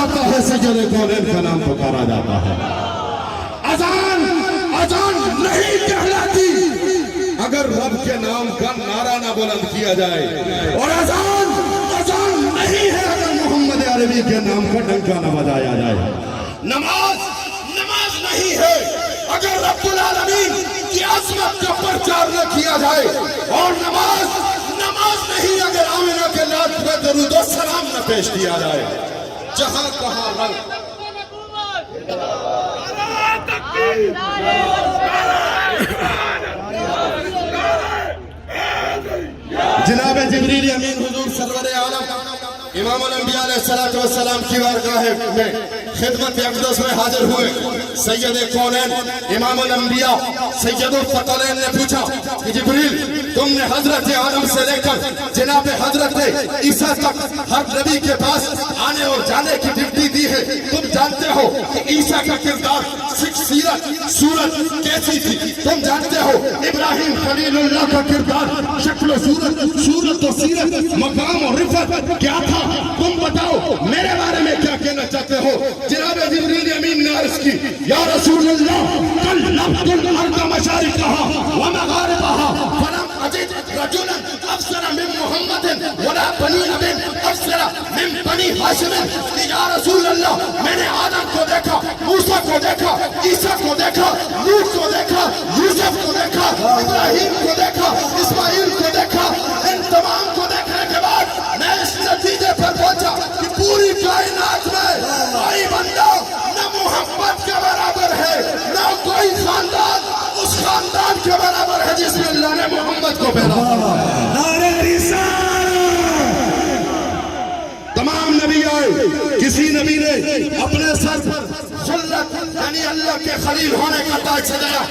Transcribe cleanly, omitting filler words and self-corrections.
جاتا ہے سید کونین کا نام پکارا جاتا ہے. اذان نہیں کہلاتی اگر رب کے نام کا نعرہ نہ بلند کیا جائے, اور اذان نہیں ہے اگر محمد عربی کے نام کا ڈنکا نہ بجایا جائے. نماز نہیں ہے اگر رب العالمین کی عظمت کا پرچار نہ کیا جائے, اور نماز نہیں اگر آمنہ کے لاٹ پہ درود و سلام نہ پیش کیا جائے. جہاں کہاں رنگ جناب جبریل امین حضور سرور عالم امام الانبیاء علیہ السلام کی بارگاہ میں خدمت اقدس میں حاضر ہوئے. سید کونین امام الانبیاء سید الثقلین نے پوچھا کہ جبریل تم نے حضرت آدم سے لے کر جناب حضرت عیسیٰ تک ہر نبی کے پاس آنے اور جانے کی ڈیوٹی دی ہے, تم جانتے ہو کہ عیسیٰ کا کردار صورت کیسی تھی, تم جانتے ہو ابراہیم خلیل اللہ کا کردار شکل و صورت و سیرت مقام و رفت کیا تھا, تم بتاؤ میرے بارے میں کیا کہنا چاہتے ہو. جناب جبریل امین نے عرض کی یا رسول اللہ قلبت الارض مشارقها ومغاربها فلم اجد رجلا افضل من محمد ولا بنی اب افضل من بنی ہاشم. یا رسول اللہ میں نے آدم کو دیکھا, موسیٰ کو دیکھا, عیسیٰ کو دیکھا, نوح کو دیکھا, یوسف کو دیکھا, ابراہیم کو دیکھا, اسماعیل کو دیکھا. ان تمام کو دیکھنے کے بعد میں اس نتیجے پر پہنچا کہ پوری کائنات میں کوئی بندہ نہ محمد کے برابر ہے, نہ کوئی خاندان اس خاندان کے برابر ہے جس میں اللہ نے محمد کو پہلا. نعرہ رسالت. تمام نبی آئے, کسی نبی نے اپنے سر پر خلت یعنی اللہ کے خلیل ہونے کا تاج سجایا.